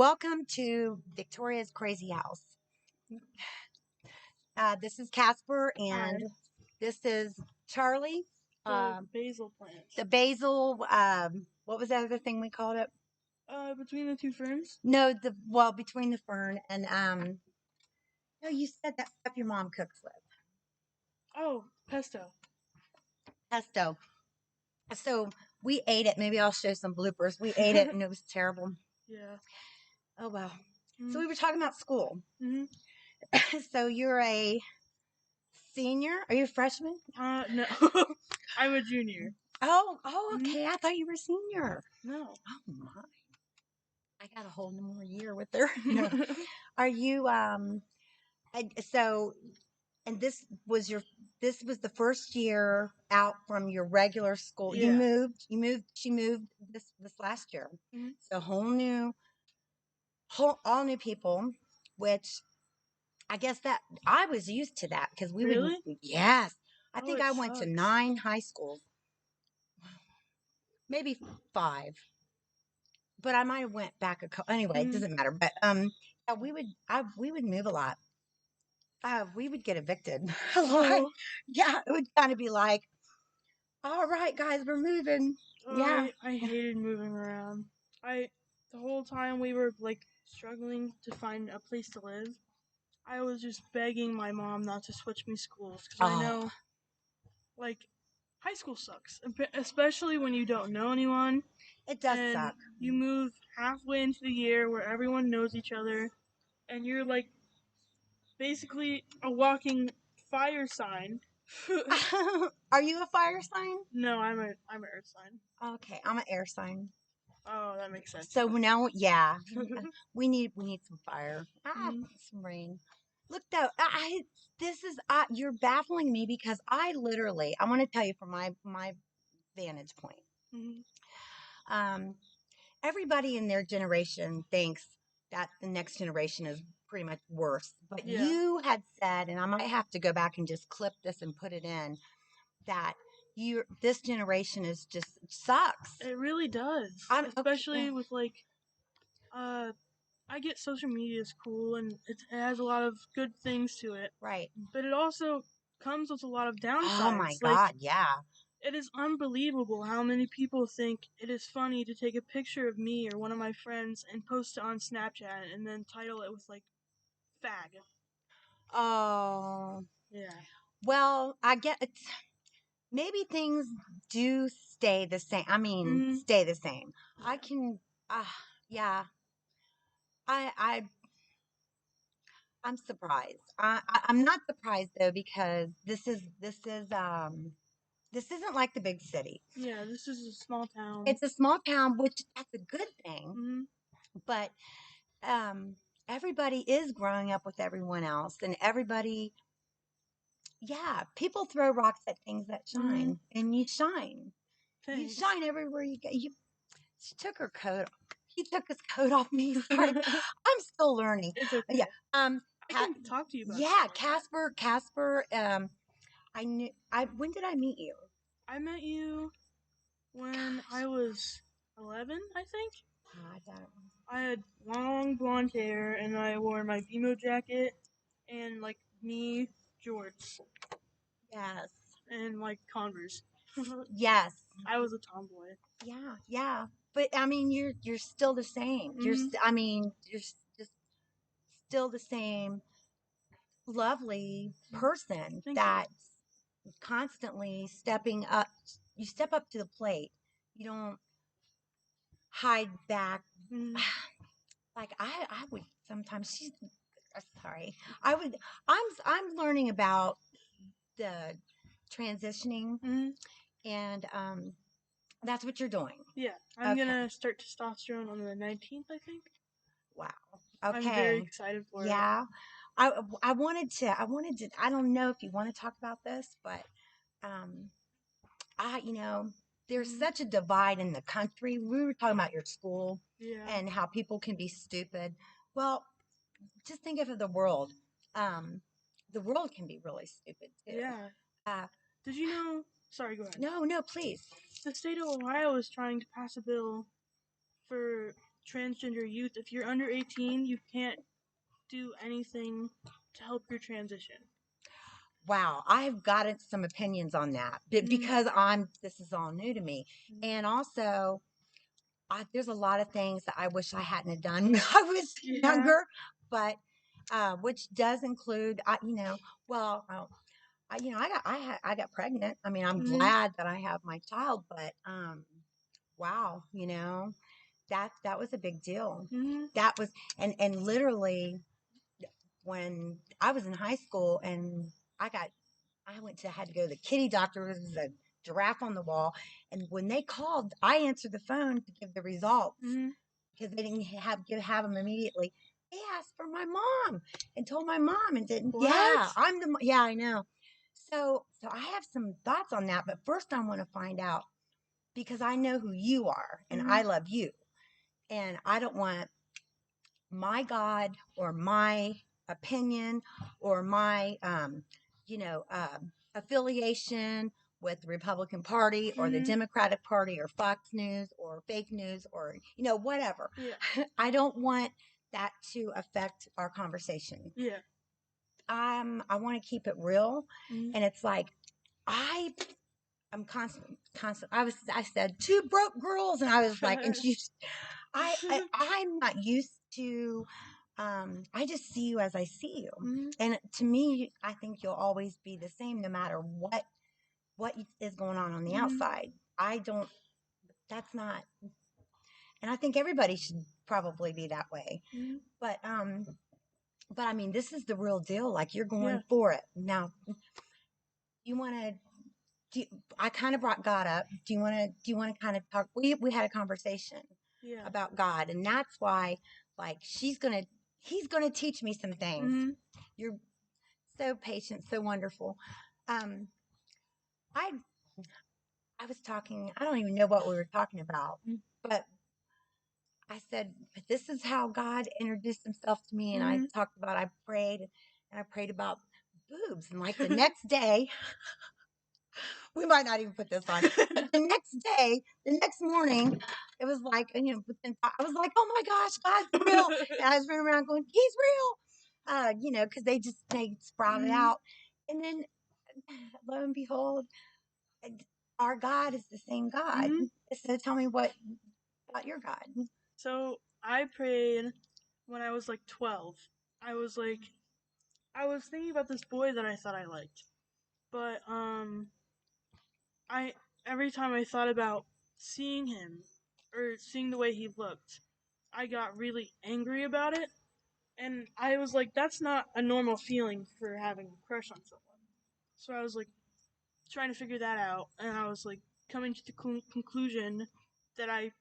Welcome to Victoria's Crazy House. This is Casper, and Hi. this is Charlie. The basil plant. The basil. What was that other thing we called it? Between the two ferns? No, between the fern and No, you said that stuff your mom cooks with Oh, pesto. pesto. So we ate it. Maybe I'll show some bloopers. We ate it, and it was terrible. Yeah. Oh well. So Mm-hmm. we were talking about school. Mm-hmm. So you're a senior? Are you a freshman? No. I'm a junior. Oh, Mm-hmm. okay. I thought you were a senior. No. Oh my. I got a whole more year with her. No. Are you so and this was the first year out from your regular school. Yeah. She moved this last year. Mm-hmm. So all new people, which I guess that I was used to that because we would, Really? yes. I Oh, think it I went to sucks. 9 high schools, maybe 5. But I might have went back a couple. Anyway, it Mm-hmm. doesn't matter. But yeah, we would move a lot. We would get evicted a lot. Oh. Yeah, it would kind of be like, all right, guys, we're moving. Oh, Yeah. I hated moving around. The whole time we were like struggling to find a place to live, I was just begging my mom not to switch me schools because I Oh, know like high school sucks, especially when you don't know anyone it does and suck. you move halfway into the year where everyone knows each other and you're like basically a walking fire sign. Are you a fire sign? No, I'm an earth sign. Okay, I'm an air sign. Oh, that makes sense. So now, yeah, we need some fire. Mhm. Some rain. Look though, this is you're baffling me because I want to tell you from my vantage point. Mhm. Um, Everybody in their generation thinks that the next generation is pretty much worse. But Yeah, you had said, and I might have to go back and just clip this and put it in, that this generation is just sucks. it really does. I'm okay. Especially with like uh I get social media is cool and it has a lot of good things to it, Right. but it also comes with a lot of Oh my downsides. Like God, yeah. it is unbelievable how many people think it is funny to take a picture of me or one of my friends and post it on Snapchat and then title it with like fag. Oh, Yeah. well, I get it's maybe things do stay the same. I mean, Mhm. stay the same. I Yeah. can, yeah. I I'm surprised. I'm not surprised though because this isn't like the big city. Yeah, this is a small town. It's a small town, which that's a good thing. Mhm. But um, everybody is growing up with everyone else, and everybody, yeah, people throw rocks at things that Mhm. shine, and you shine. You Thanks. shine everywhere you go. She took her coat. He took his coat off me. Sorry, I'm still learning. It's Yeah. okay. I Ca- can talk to you about stuff yeah, like that. Casper. I knew. When did I meet you? I met you when Gosh, I was 11, I think. I don't. I had long blonde hair and I wore my emo jacket and like knee jorts Yes. and like Converse. Yes. I was a tomboy. Yeah. Yeah. But I mean, you're still the same. Mhm. I mean, just still the same lovely person Thank you. that's constantly stepping up. You step up to the plate. You don't hide back. Mhm. Like I would sometimes. She's sorry. I would. I'm learning about the transitioning, Mhm. and that's what you're doing. Yeah, I'm Okay. gonna start testosterone on the 19th, I think. Wow. I'm very Okay. excited for it. Yeah. I wanted to. I don't know if you want to talk about this, but um, there's Mhm. such a divide in the country. We were talking about your school Yeah. and how people can be stupid. Well, just think of the world. Um, the world can be really stupid too. Yeah. Uh, Did you know? Sorry, go ahead. no, please. The state of Ohio is trying to pass a bill for transgender youth, if you're under 18, you can't do anything to help your transition. Wow, I've got some opinions on that because this is all new to me. And also, there's a lot of things that I wish I hadn't have done when I was younger, but which does include, well, I got pregnant. I mean, I'm glad that I have my child, but wow, that was a big deal. That was, and literally when I was in high school and I had to go to the kitty doctor. There was a giraffe on the wall. And when they called, I answered the phone to give the results because they didn't have them immediately. They asked for my mom and told my mom and didn't. What? Yeah, I know. So I have some thoughts on that. But first I want to find out because I know who you are and I love you. And I don't want my God or my opinion or my, affiliation with the Republican Party or the Democratic Party or Fox News or fake news or, whatever. Yeah. I don't want that to affect our conversation. Yeah. I want to keep it real. And it's like, I'm constant. I said two broke girls, and I was like, and I'm not used to. I just see you as I see you, and to me, I think you'll always be the same, no matter what is going on the outside. I don't. That's not, and I think everybody should probably be that way. But I mean, this is the real deal. Like you're going for it now. You want to I kind of brought God up. Do you want to kind of talk? We had a conversation about God, and that's why, like, he's gonna teach me some things. You're so patient, so wonderful. Um, I I was talking. I don't even know what we were talking about, but I said this is how God introduced Himself to me, and I talked about I prayed, and I prayed about boobs, and like the next day. We might not even put this on. But the next morning, it was like, I was like, oh my gosh, God's real. And I was running around going, He's real. Because they sprouted out. And then lo and behold, our God is the same God. So tell me what about your God. So I prayed when I was like 12. I was thinking about this boy that I thought I liked. But I every time I thought about seeing him or seeing the way he looked, I got really angry about it, and I was like, that's not a normal feeling for having a crush on someone. So I was like trying to figure that out, and I was like coming to the conclusion that I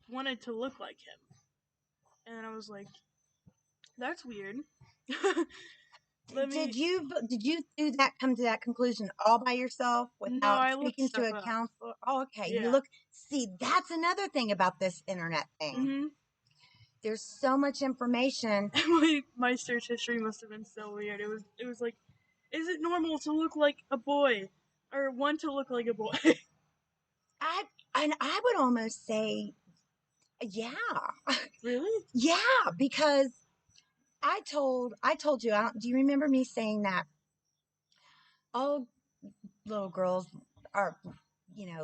wanted to look like him, and I was like, that's weird. Did you come to that conclusion all by yourself No, without I looked speaking to stuff a up. counselor? Oh, okay. Yeah. See, that's another thing about this internet thing. There's so much information. My search history must have been so weird. It was like, is it normal to look like a boy or want to look like a boy? I would almost say, yeah. Really? Yeah, because I told you. Do you remember me saying that all little girls are,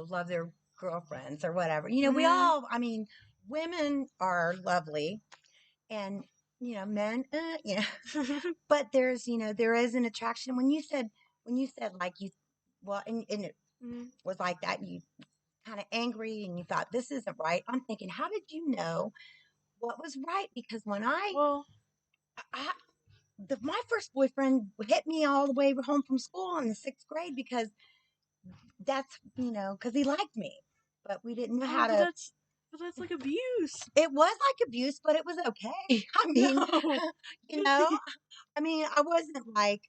love their girlfriends or whatever? We all. I mean, women are lovely, and men, but there is an attraction. When you said like you, well, and it was like that. You kind of angry and you thought this isn't right. I'm thinking, how did you know what was right? Because when I my first boyfriend hit me all the way home from school in the 6th grade because that's because he liked me, but we didn't know how to. But that's like abuse. It was like abuse, but it was okay. I mean, No. you know, I mean, I wasn't like.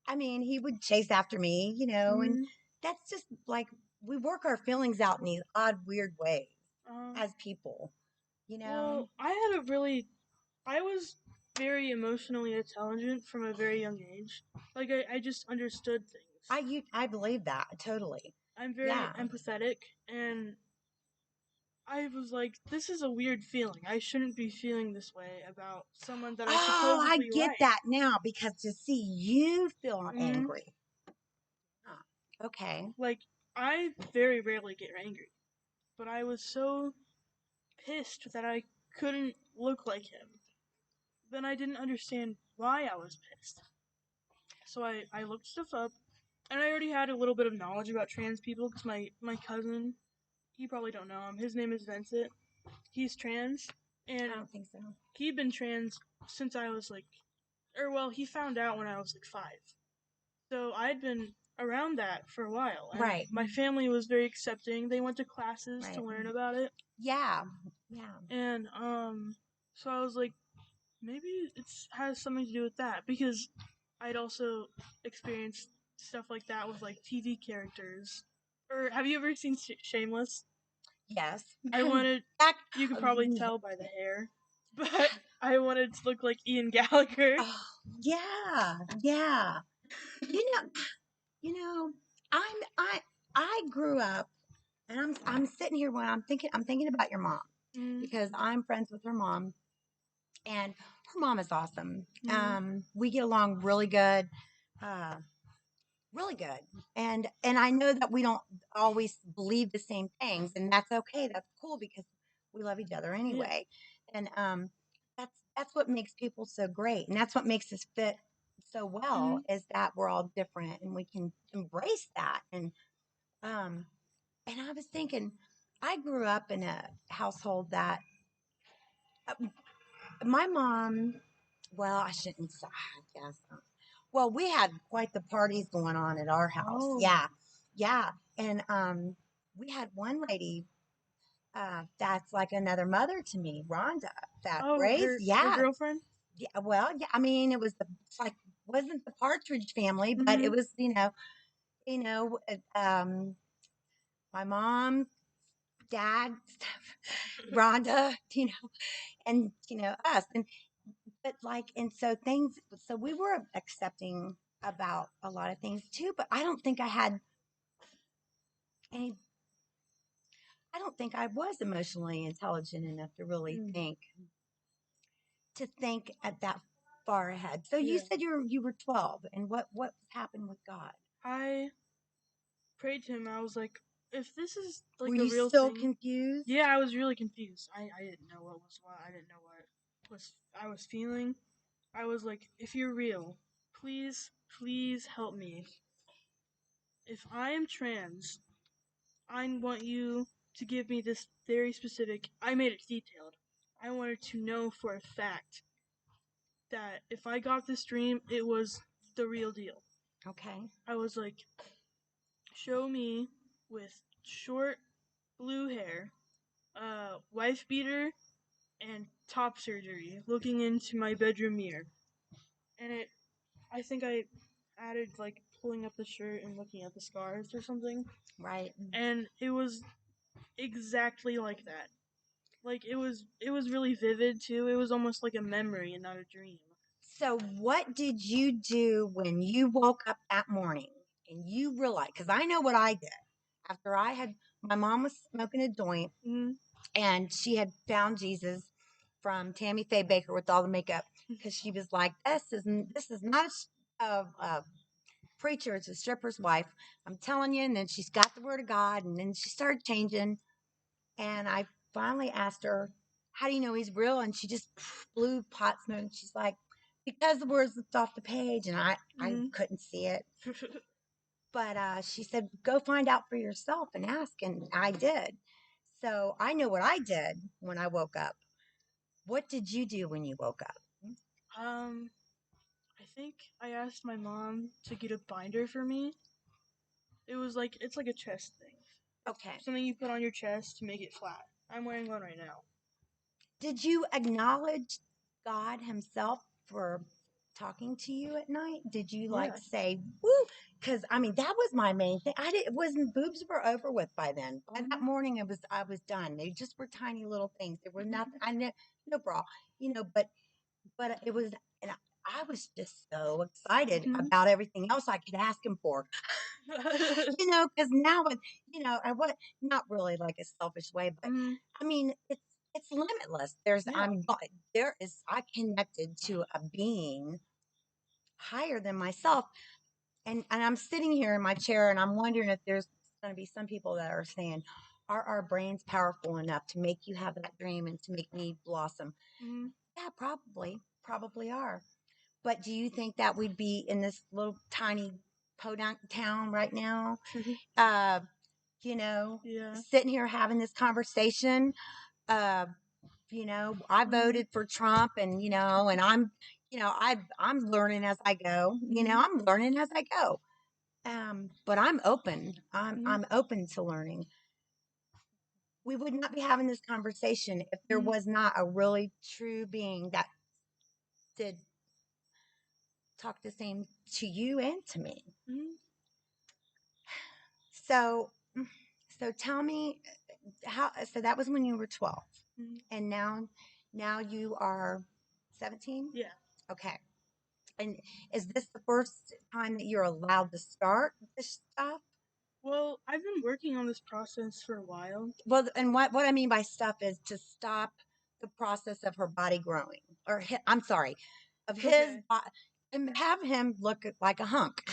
I mean, he would chase after me, and that's just like we work our feelings out in these odd, weird ways as people, Well, I was very emotionally intelligent from a very young age. Like I just understood things. I believe that totally. I'm very Yeah. empathetic, and I was like, this is a weird feeling. I shouldn't be feeling this way about someone that I Oh, I supposedly get like. that now because to see you feel Hmm. angry. Huh. Okay. Like, I very rarely get angry, but I was so pissed that I couldn't look like him. Then I didn't understand why I was pissed. So I looked stuff up, and I already had a little bit of knowledge about trans people because my cousin, you probably don't know him. His name is Vincent. He's trans, I and don't think so. he'd been trans since I was like, or well, he found out when I was like 5. So I'd been around that for a while, and Right. my family was very accepting. They went to classes to Right. learn about it, Yeah. Yeah. and so I was like, maybe it has something to do with that because I'd also experienced stuff like that with like TV characters. Or have you ever seen Shameless? Yes. I wanted. That, You could probably tell by the hair, but I wanted to look like Ian Gallagher. oh, yeah. Yeah. You know, you know, I'm I grew up and I'm sitting here when I'm thinking about your mom Mm, because I'm friends with her mom and her mom is awesome. mm, We get along really good. Uh, really good. And I know that we don't always believe the same things, and that's okay. That's cool because we love each other yeah. anyway. And that's what makes people so great, and that's what makes us fit so well Mm, is that we're all different and we can embrace that. Um and I was thinking, I grew up in a household that uh, my mom, well, I shouldn't say, I guess. Well, we had quite the parties going on at our house. oh. Yeah. Yeah. And we had one lady that's like another mother to me, Rhonda, that Oh, raised, her yeah. girlfriend. Yeah. Well, yeah. I mean, it was it's like, wasn't the Partridge family, but it Mm-hmm. was, my mom, dad, Rhonda, and, us. But like, and so things, so we were accepting about a lot of things too, but any, I don't think I was emotionally intelligent enough to really Mm, think at that far ahead. So you yeah. said you were 12, and what happened with God? I prayed to him. I was like, if this is Were like a you real still thing, confused? yeah, I was really confused. I didn't know what was what. I didn't know what was I was feeling. I was like, if you're real, please, please help me. If I am trans, I want you to give me this very specific. I made it detailed. I wanted to know for a fact that if I got this dream, it was the real deal. Okay. I was like, show me with short blue hair, wife beater, and top surgery, looking into my bedroom mirror. And I think I added like pulling up the shirt and looking at the scars or something. Right. And it was exactly like that. Like it was really vivid too. It was almost like a memory and not a dream. So what did you do when you woke up that morning and you realized? Because I know what I did after my mom was smoking a joint Mm-hmm. and she had found Jesus from Tammy Faye Baker with all the makeup because she was like, this is not a preacher, it's a stripper's wife. I'm telling you. And then she's got the word of God, and then she started changing. And I finally asked her, "How do you know he's real?" And she just blew pot smoke. And she's like, "Because the words looked off the page, and I Mm-hmm. couldn't see it." But she said, "Go find out for yourself and ask." And I did. So I know what I did when I woke up. What did you do when you woke up? um, I think I asked my mom to get a binder for me. It was like it's like a chest thing. It's Okay. something you put on your chest to make it flat. I'm wearing one right now. Did you acknowledge God Himself for talking to you at night? Did you like Yeah. say, "Woo"? Because I mean, that was my main thing. I didn't. It wasn't boobs were over with by then. By that Mm-hmm. morning, I was done. They just were tiny little things. There were nothing. I know no bra, But it was. I was just so excited Mhm. about everything else I could ask him for. Because now with, I what not really like a selfish way, but Mhm. I mean, it's limitless. Yeah. I connected to a being higher than myself. And I'm sitting here in my chair and I'm wondering if there's going to be some people that are saying, are our brains powerful enough to make you have that dream and to make me blossom? Mhm. Yeah, probably are. But do you think that we'd be in this little tiny podunk town right now? Uh, Yeah. sitting here having this conversation. Uh, I Mhm. voted for Trump, and I'm learning as I go. Mhm. I'm learning as I go. But I'm open. I'm Mhm. I'm open to learning. We would not be having this conversation if there Mhm. was not a really true being that did talk the same to you and to me. Mhm. So, so tell me how. So that was when you were 12, Mhm. and now you are 17. Yeah. Okay. And is this the first time that you're allowed to start this stuff? Well, I've been working on this process for a while. Well, and what I mean by stuff is to stop the process of her body growing, or I'm sorry, of his Okay. and have him look like a hunk.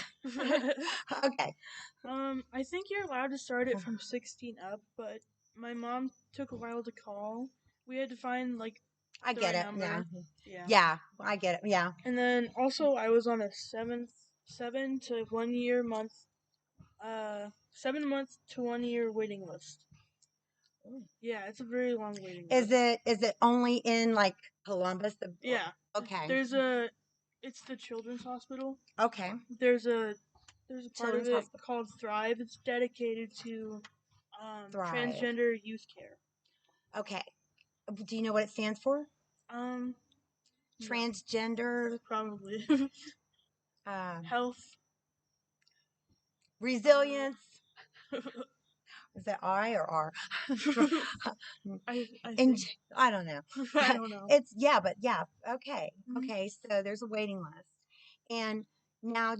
Okay, I think you're allowed to start it from 16 up, but my mom took a while to call. We had to find like I the get right it. Yeah, number. Yeah. yeah, I get it. Yeah. And then also I was on a 7 to 1 year month 7 month to 1 year waiting list. Yeah, it's a very long waiting Is list. it only in like Columbus? Yeah. Okay, There's a it's the children's hospital. okay. There's a part of Children's it Hospital called Thrive. It's dedicated to Thrive. transgender youth care. Okay. Do you know what it stands for? Um no, Transgender probably. um, Health. Uh, resilience. Is that I or R? I And think I don't know. I don't know. It's yeah, but yeah. Okay. Mhm. Okay. So there's a waiting list. And now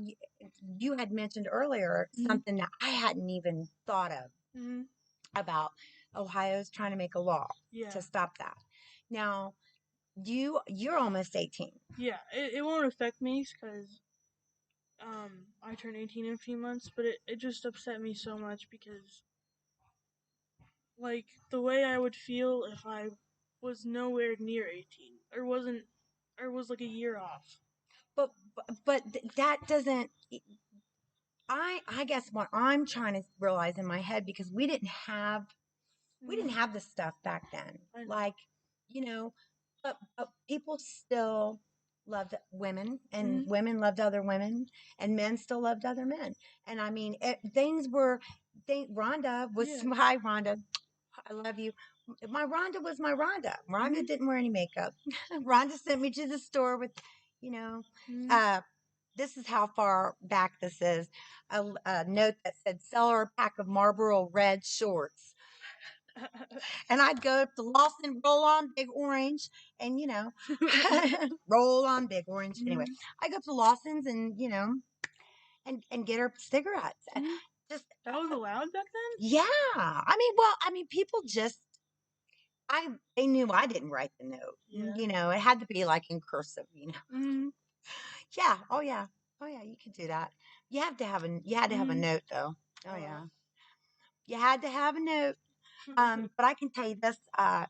you had mentioned earlier Mhm. something that I hadn't even thought of Mhm. about Ohio's trying to make a law Yeah. to stop that. Now, you're almost 18. Yeah. It won't affect me because I turn 18 in a few months, but it just upset me so much because like the way I would feel if I was nowhere near 18 or wasn't or was like a year off. But that doesn't I guess what I'm trying to realize in my head, because we didn't Mm, have this stuff back then. I know. Like, you know, but people still loved women, and Mm, women loved other women, and men still loved other men. And I mean, Rhonda was, yeah. hi, Rhonda. I love you. My Rhonda was my Rhonda. Rhonda Mm, didn't wear any makeup. Rhonda sent me to the store with, you know, mm. uh, this is how far back this is. A note that said, "Sell her a pack of Marlboro red shorts." And I'd go up to Lawson, roll on big orange, and roll on big orange. Anyway, Mm, I go up to Lawson's and and get her cigarettes. mm. Just That was allowed back yeah. I mean, people just they knew I didn't write the note. then? It had to be like in cursive. Yeah. Mm, Yeah. Oh yeah. Oh yeah. You could do that. You had to have a mm. note though. Oh Oh. yeah. You had to have a note. But I can tell you this. Uh,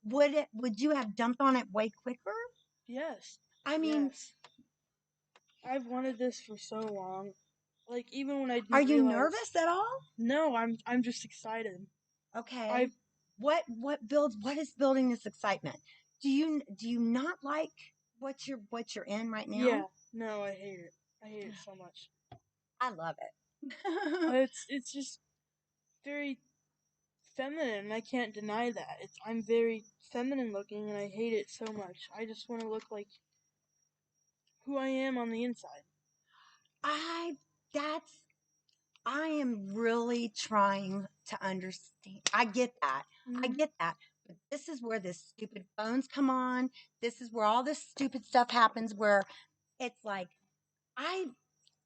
would you have dumped on it way quicker? Yes. I mean, Yes. I've wanted this for so long. Like even when I are didn't you realize. nervous at all? No, I'm just excited. Okay. I've What is building this excitement? Do you not like what you're in right now? yeah. No, I hate it. I hate it so much. I love it. It's just very feminine, and I can't deny that. I'm very feminine looking, and I hate it so much. I just want to look like who I am on the inside. I that's I am really trying to understand. I get that. I Mm-hmm. get that. But this is where this stupid phones come on. This is where all this stupid stuff happens where it's like, I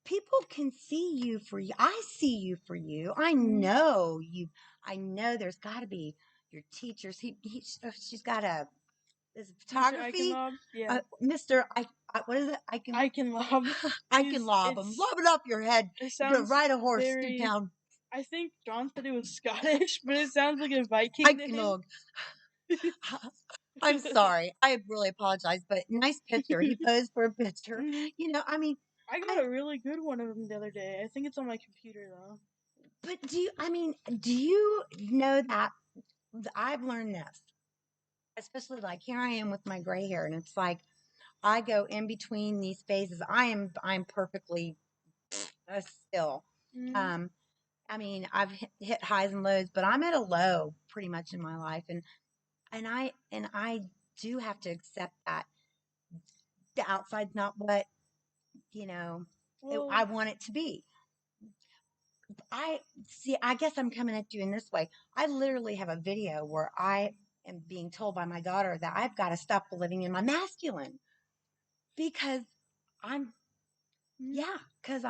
people can see you for you. I see you for you. I Mhm. know you. I know there's got to be your teachers. She's got a is it Mr. photography. Eichenlob? Yeah. Mr. What is it? Eichenlob. I can He's lob them. it's Lob it off your head. it You're gonna sounds ride a horse through very town. I think John said it was Scottish, but it sounds like a Viking I can name. log. I'm sorry. I really apologize, but nice picture. He posed for a picture. Mhm. I mean, I got I a really good one of them the other day. I think it's on my computer though. but do you know that I've learned this, especially like here I am with my gray hair, and it's like I go in between these phases. I'm perfectly still. Mhm. Um, I mean, I've hit highs and lows, but I'm at a low pretty much in my life, and I do have to accept that the outside's not what you know I Well, want it to be. I see. I guess I'm coming at you in this way. I literally have a video where I am being told by my daughter that I've got to stop living in my masculine because I'm mhm. yeah because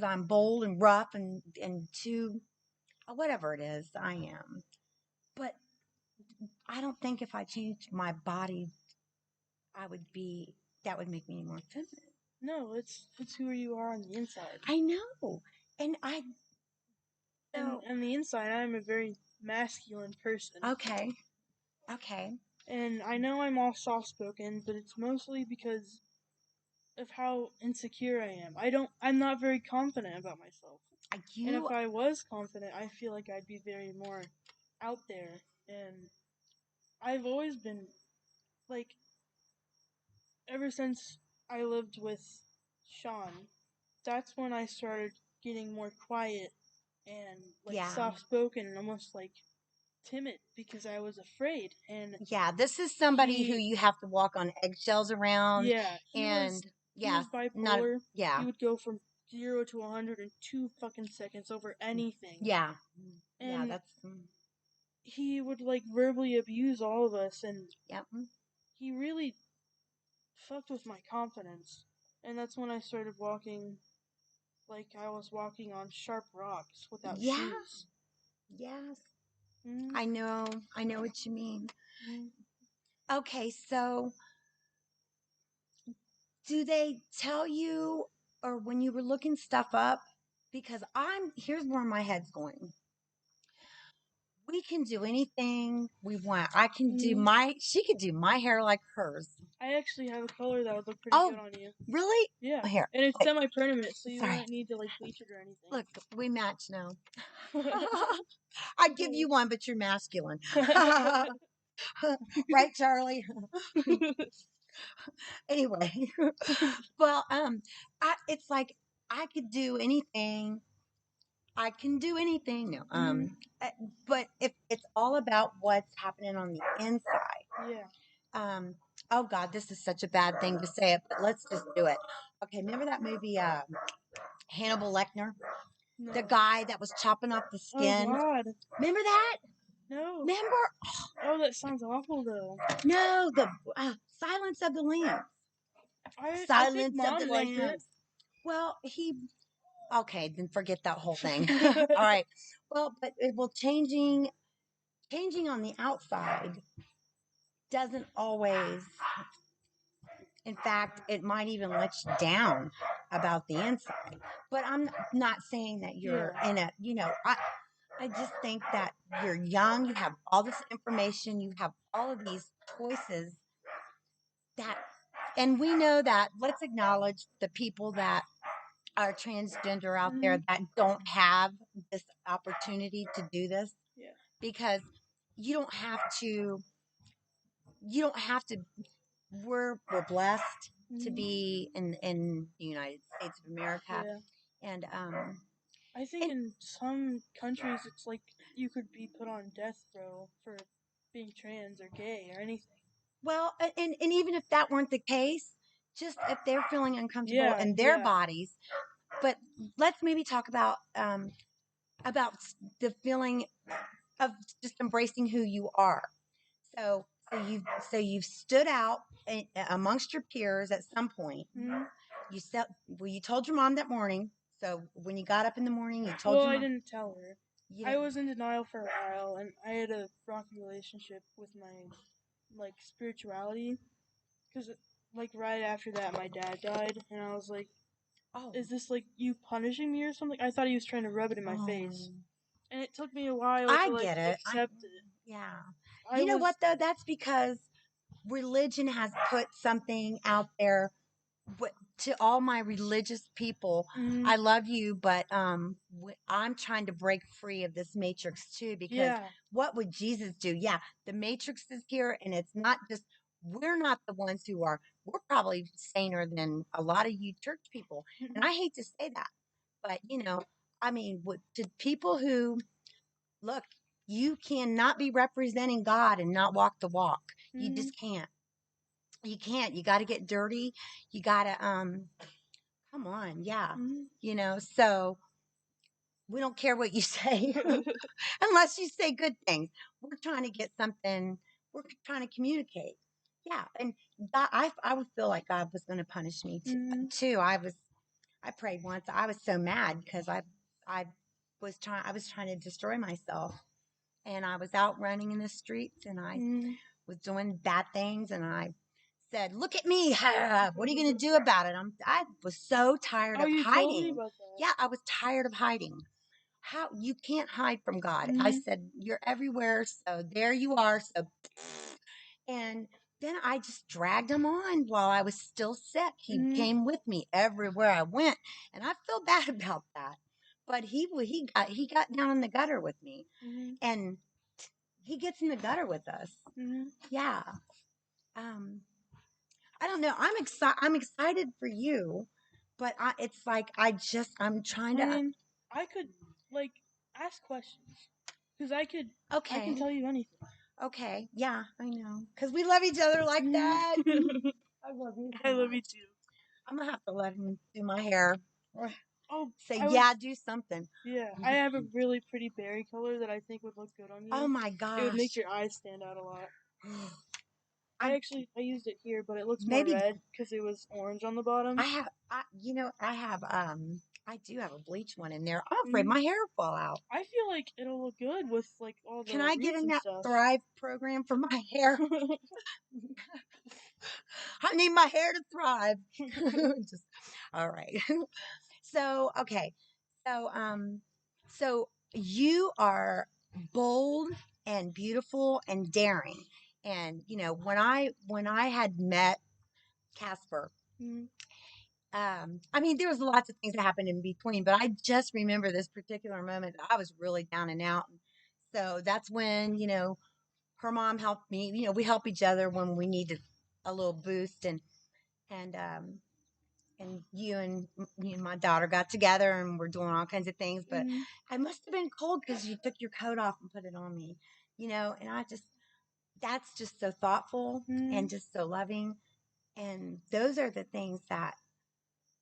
I'm bold and rough and too whatever it is I am. But I don't think if I changed my body, I would be that would make me more feminine. No, it's who you are on the inside. I know, and I And so on the inside, I'm a very masculine person. okay, okay. And I know I'm all soft spoken, but it's mostly because of how insecure I am. I'm not very confident about myself. And You if I was confident, I feel like I'd be very more out there. And I've always been like ever since I lived with Sean, that's when I started getting more quiet and like yeah. soft spoken and almost like timid because I was afraid. And Yeah, this is somebody who he, you have to walk on eggshells around, yeah, and he yeah, was not a, bipolar. yeah, He would go from 0 to 100 in 2 fucking seconds over anything, yeah, yeah. and That's he would like verbally abuse all of us, and yeah, he really fucked with my confidence. And that's when I started walking like I was walking on sharp rocks without yeah, shoes. yes. Mm-hmm. I know what you mean. Mm-hmm. Okay, so do they tell you, or when you were looking stuff up? Because here's where my head's going. We can do anything we want. Mm-hmm. She could do my hair like hers. I actually have a color that would look pretty good Oh, on you. really? Yeah, Here, and it's wait, semi-permanent, so you sorry. won't need to like bleach it or anything. Look, we match now. I'd give you one, but you're masculine. Right, Charlie? Anyway, well, it's like I could do anything. I can do anything. No, Mm, uh, but if it's all about what's happening on the inside, yeah. um, oh God, this is such a bad thing to say it, but let's just do it. Okay, remember that movie, Hannibal Lecter, the No. guy that was chopping off the Oh skin. God. Remember that? No. Remember? Oh, that sounds awful though. No, the Silence of the Lambs. I think Silence of the Mom liked it. Lambs. Well, okay, then forget that whole thing. All right. Well, but changing on the outside doesn't always, in fact, it might even let you down about the inside. But I'm not saying that Yeah. you're in I just think that you're young, you have all this information, you have all of these choices that, and we know that, let's acknowledge the people that are transgender out there Mm, that don't have this opportunity to do this yeah. because you don't have to you don't have to we're blessed to Mm, be in the United States of America yeah. and I think and in some countries it's like you could be put on death row for being trans or gay or anything. well and even if that weren't the case, just if they're feeling uncomfortable Yeah. in their Yeah. bodies, but let's maybe talk about the feeling of just embracing who you are. So you've stood out amongst your peers at some point. Mm-hmm. You said, well, you told your mom that morning. So when you got up in the morning, you told Well, your I mom. didn't tell her. You I didn't. was in denial for a while, and I had a rocky relationship with my like spirituality, because like right after that, my dad died, and I was like, Oh, "Is this like you punishing me or something?" I thought he was trying to rub it in my face, oh, and it took me a while I to like get it. accept it. Yeah. I You know what was, though? That's because religion has put something out there. To all my religious people, mm, I love you, but I'm trying to break free of this matrix too. Because yeah, what would Jesus do? Yeah, the matrix is here, and it's not just we're not the ones who are. We're probably saner than a lot of you church people, and I hate to say that, but I mean, to people who look, you cannot be representing God and not walk the walk. You mm, just can't. You can't. You got to get dirty. You got to come on, yeah. mm. So we don't care what you say unless you say good things. We're trying to get something, we're trying to communicate. Yeah. And God, I would feel like God was going to punish me mm, too. I prayed once. I was so mad because I I was trying to destroy myself, and I was out running in the streets, and I mm. was doing bad things, and I said, "Look at me! What are you going to do about it?" I was so tired Oh, of you told me hiding. about that. Yeah, I was tired of hiding. How you can't hide from God? I Mm, said, "You're everywhere, so there you are." So, and then I just dragged him on while I was still sick. He mm, came with me everywhere I went, and I feel bad about that. But he got down in the gutter with me, mm, and he gets in the gutter with us. mm. Yeah. Um, I don't know. I'm excited for you, but it's like I'm trying I to. mean, I could like ask questions, because I can Okay, tell you anything. okay, yeah, I know, because we love each other like Mm. that. I love you so I love much. you too. I'm gonna have to let him do my hair. Oh, Say, I yeah, was do something. yeah. I have a really pretty berry color that I think would look good on Oh you. my It would make gosh. your eyes stand out a lot. I'm I used it here, but it looks more maybe red because it was orange on the I bottom. have I do have a bleach one in there. I'm afraid Mm. my hair will fall out. I feel like it'll look good with like all Can the I get roots in and that stuff. Thrive program for my hair? I need my hair to thrive. Just all right. So okay. So you are bold and beautiful and daring. And when I had met Casper, Mm, I mean, there was lots of things that happened in between, but I just remember this particular moment that I was really down and out. So that's when, her mom helped me. We help each other when we need a little boost, and you and my daughter got together and we're doing all kinds of things. But mm, I must have been cold because you took your coat off and put it on me, and that's just so thoughtful mm. and just so loving. And those are the things that,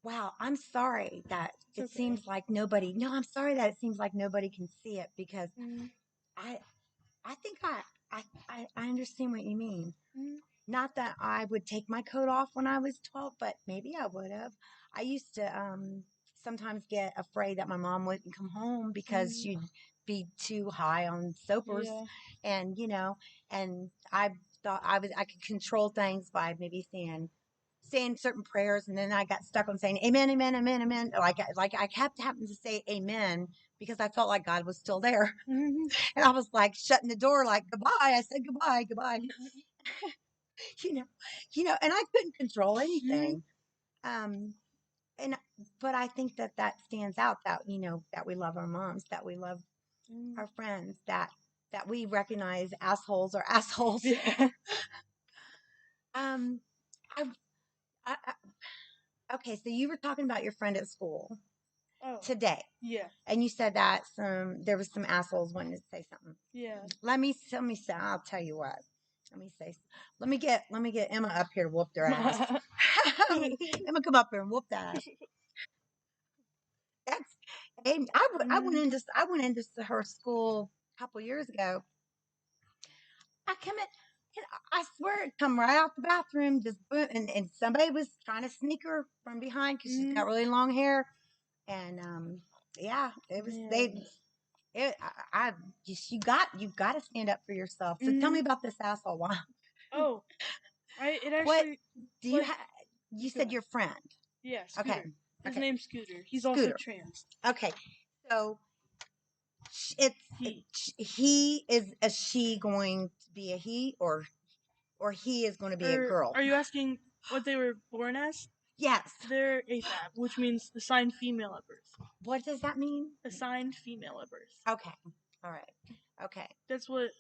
wow, I'm sorry that It's it okay. seems like nobody, no, I'm sorry that it seems like nobody can see it because Mm, I, I think I understand what you mean. mm, Not that I would take my coat off when I was 12, but maybe I would have. I used to sometimes get afraid that my mom wouldn't come home because mm. she'd be too high on soapers, Yeah. and I thought I could control things by maybe saying certain prayers, and then I got stuck on saying amen, amen, amen, amen. Like I kept having to say amen because I felt like God was still there, Mm-hmm. and I was like shutting the door, like goodbye. I said goodbye, goodbye. you know, and I couldn't control Mm-hmm. anything. Um, and but I think that stands out that that we love our moms, that we love Mm. our friends, that we recognize assholes are assholes. Yeah. um, I, okay, so you were talking about your friend at school Oh. today, Yeah. and you said that there was some assholes wanting to say something. Yeah. Let me say. I'll tell you what. Let me say. Let me get Emma up here to whoop their ass. Emma, come up here and whoop that ass. That's. Mm. I went into her school a couple years ago. I come in. And I swear it come right out the bathroom, just boom, and somebody was trying to sneak her from behind because she's got Mm, really long hair, and yeah, it was they. man. It, I just you got to stand up for yourself. So tell me Mm. about this asshole. Wow. Oh, it What actually do you like have? You go said ahead. your friend. Yeah, Okay. Scooter. His Okay. name's Scooter. He's also Scooter. trans. Okay. So it's He. he is she going to be a he or he is going to be a Or girl? are you asking what they were born as? Yes. They're AFAB, which means assigned female at birth. What does that mean? Assigned female at birth. Okay. All right. Okay. That's what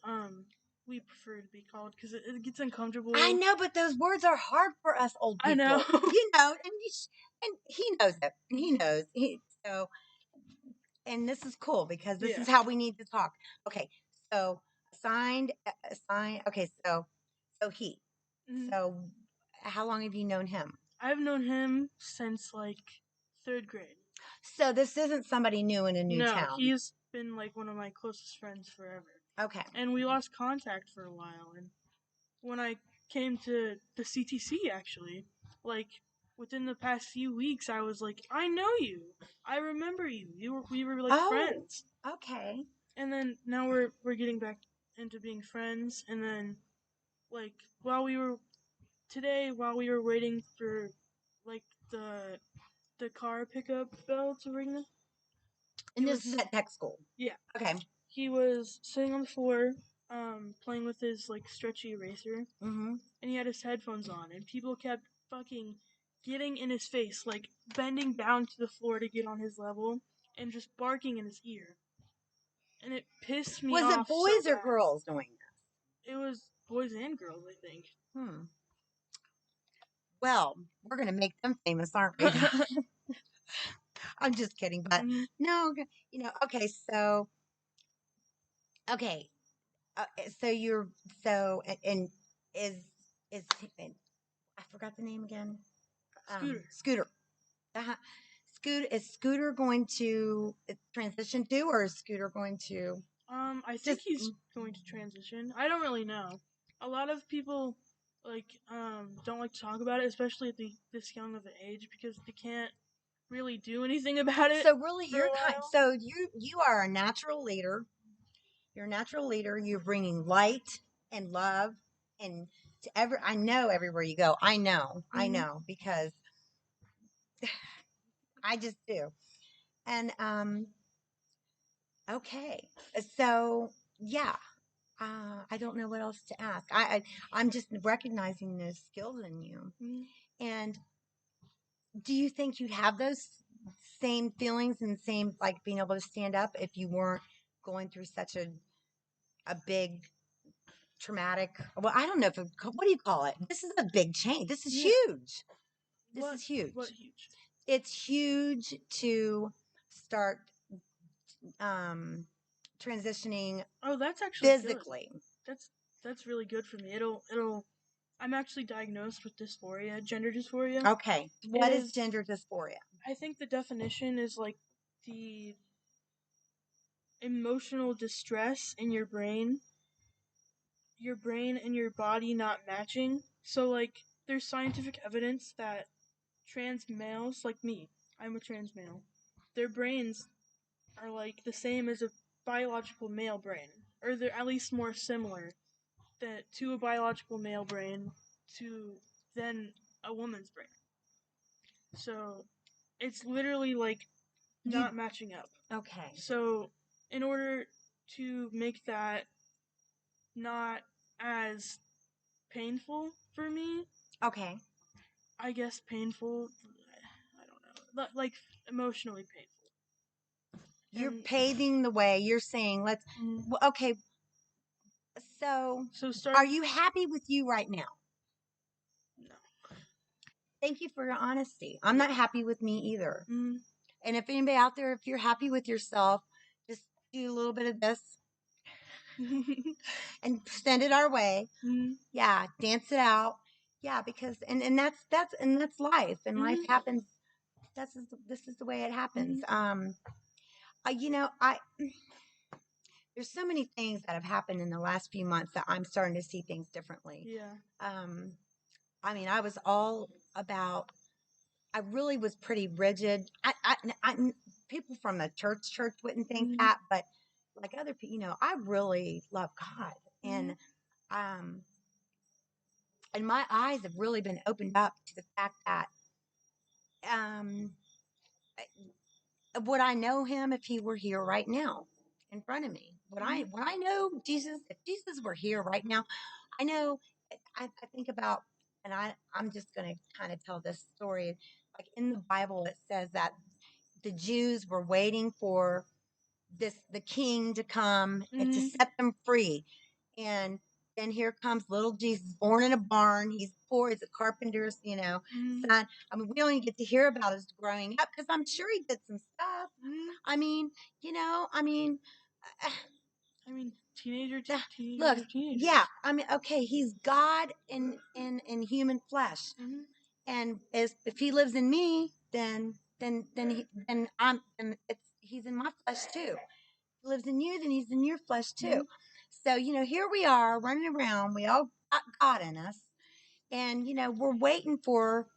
we prefer to be called because it gets I uncomfortable. know, but those words are hard for us old I know. people. You know, and he knows it. He knows. So, and this is cool because this Yeah. is how we need to talk. Okay. So, assigned. Okay. So he. Mhm. So, how long have you known him? I've known him since like third grade. So, this isn't somebody new in a new No, town. he's been like one of my closest friends forever. Okay. And we lost contact for a while. And when I came to the CTC, actually, like within the past few weeks, I was like, I know you. I remember you. We were like Oh, friends. okay. And then now we're getting back into being friends. And then like while we were today, while we were waiting for like the car pickup bell to ring, And he this is was at tech school. yeah Okay. he was sitting on the floor, playing with his like stretchy eraser, Mm-hmm. and he had his headphones on, and people kept fucking getting in his face, like bending down to the floor to get on his level, and just barking in his ear, and it pissed me Was it off so boys or bad. girls doing It was boys and girls, I think. this? Hmm. Well, we're gonna make them famous, aren't we? I'm just kidding, but Mhm. no, okay, so okay, so you're and is is and I forgot the name again. Scooter. Scooter. Uh-huh. Scooter going to transition to, or is Scooter going to I think just? he's going to transition. I don't really know. A lot of people like don't like to talk about it, especially at this young of an age, because they can't really do anything about it So really, for a you're while. so you are a natural leader. You're a natural leader. You're bringing light and love and to I know everywhere you go. I Mm-hmm. know because I just do. And okay, so yeah, I don't know what else to ask. I'm just recognizing those skills in you. Mm-hmm. And do you think you'd have those same feelings and same like being able to stand up if you weren't going through such a big traumatic? Well, I don't know if what do you call it? This is a big change. This is Yeah. huge. This What? is What huge. huge? It's huge to start um, transitioning Oh, that's actually good. physically. That's that's really good for me. It'll. I'm actually diagnosed with dysphoria, gender dysphoria. Okay, It what is is. gender dysphoria? I think the definition is like the emotional distress in your brain and your body not matching. So like there's scientific evidence that trans males like me, I'm a trans male. Their brains are like the same as a biological male brain, or they're at least more similar that to a biological male brain to than a woman's brain. So it's literally like You not matching up. okay? So in order to make that not as painful for me, Okay, I guess painful. I don't know, like emotionally painful. you're And paving the way. You're saying let's. mm, Well, okay, so so are start. you happy with you right now? No. Thank you for your honesty. I'm Yeah. not happy with me either. Mm, And if anybody out there, if you're happy with yourself, just do a little bit of this and send it our way. mm, Yeah, dance it out. Yeah, because and that's life, and life mm, happens. This is the way it happens. mm, You know, I there's so many things that have happened in the last few months that I'm starting to see things differently. Yeah. Um, I mean, I was all about. I really was pretty rigid. People from the church wouldn't think Mhm. that, but like other people, I really love God, Mhm. um, and my eyes have really been opened up to the fact that um, would I know him if he were here right now in front of me? Mhm. Would I know Jesus if Jesus were here right now? I know. I think about, and I'm just going to kind of tell this story. Like in the Bible, it says that the Jews were waiting for the king to come and to Mhm. set them free. And then here comes little Jesus, born in a barn. He's poor. He's a carpenter's, Mhm. son. I mean, we don't even get to hear about his growing up because I'm sure he did some stuff. Mhm. I mean, uh, I mean, look, teenagers are yeah. teenagers. I mean, okay, he's God in human flesh, Mhm. and as if he lives in me, then he's in my flesh too. Lives in you, then he's in your flesh too. Mhm. So, here we are running around. We all got God in us. And, we're waiting for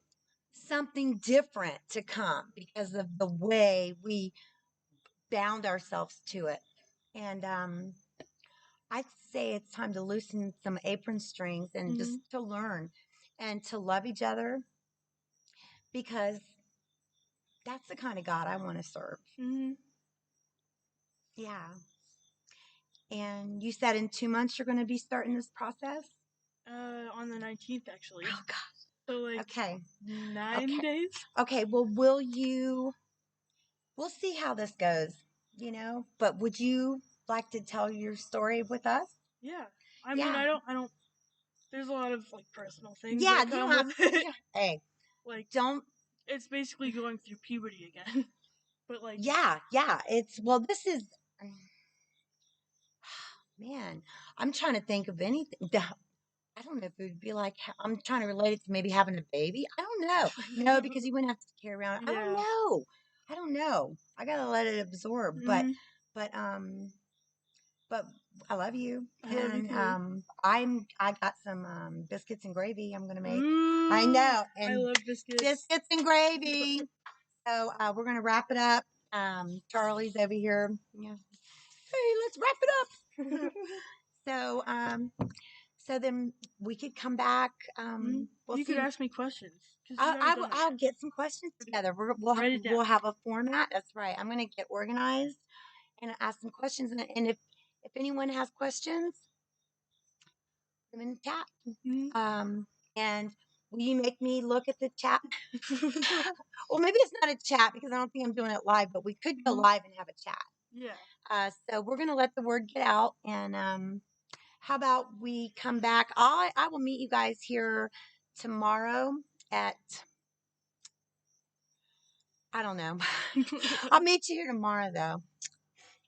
something different to come because of the way we bound ourselves to it. And I'd say it's time to loosen some apron strings and just Mhm. to learn and to love each other because that's the kind of God I want to serve. Mhm. Yeah. And you said in 2 months you're going to be starting this process? On the 19th, actually. Oh, God. So like Okay. 9 Okay. days. Okay. Well, we'll see how this goes, but would you like to tell your story with us? Yeah. I mean, Yeah. I don't. There's a lot of like personal things Yeah. that You don't come have, with it. yeah. Hey, Like don't, it's basically going through puberty again. But like, yeah. Yeah. Well, this is, man, I'm trying to think of anything. I don't know if it would be like, I'm trying to relate it to maybe having a baby. I don't know. No, because you wouldn't have to carry around. I don't yeah. know. I don't know. I got to let it absorb. Mhm. But, but I love you, I love you and too. I got some biscuits and gravy I'm gonna make. I Ooh, know, I and love biscuits. biscuits and gravy. So we're gonna wrap it up. Charlie's over here. Yeah. Hey, let's wrap it up. so so then we could come back. Mhm. We'll You could see. ask me questions because you haven't done that I'll yet. get some questions together. Write it down. We'll have a format. That's right. I'm gonna get organized and ask some questions. And if anyone has questions, put them in the chat. Mhm. Um, and will you make me look at the chat? Well, maybe it's not a chat because I don't think I'm doing it live, but we could go Mhm. live and have a chat. Yeah. So we're gonna let the word get out, and how about we come back? I will meet you guys here tomorrow at, I don't know. I'll meet you here tomorrow though.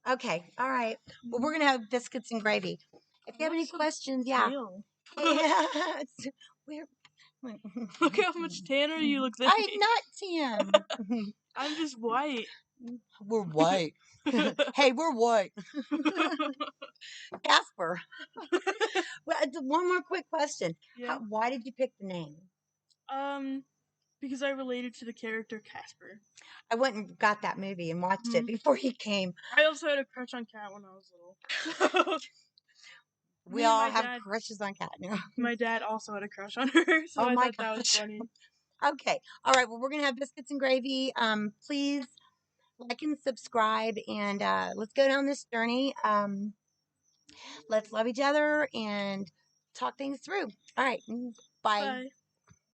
Okay, all right. Well, we're gonna have biscuits and gravy. If I you have want any some questions, yeah. kale. Yeah, we're Look how much tanner you look than I'm me. not Tim. I'm just white. We're white. Hey, we're white. Casper. Well, one more quick question. Yeah. Why did you pick the name? Um, because I related to the character Casper. I went and got that movie and watched it Mhm. before you came. I also had a crush on Cat when I was little. We Me and all have crushes on Cat now. my dad also had a crush on her, so Oh I my thought that was gosh. funny. Okay. All right. Well, we're gonna have biscuits and gravy. Please like and subscribe, and let's go down this journey. Let's love each other and talk things through. All right. Bye. Bye.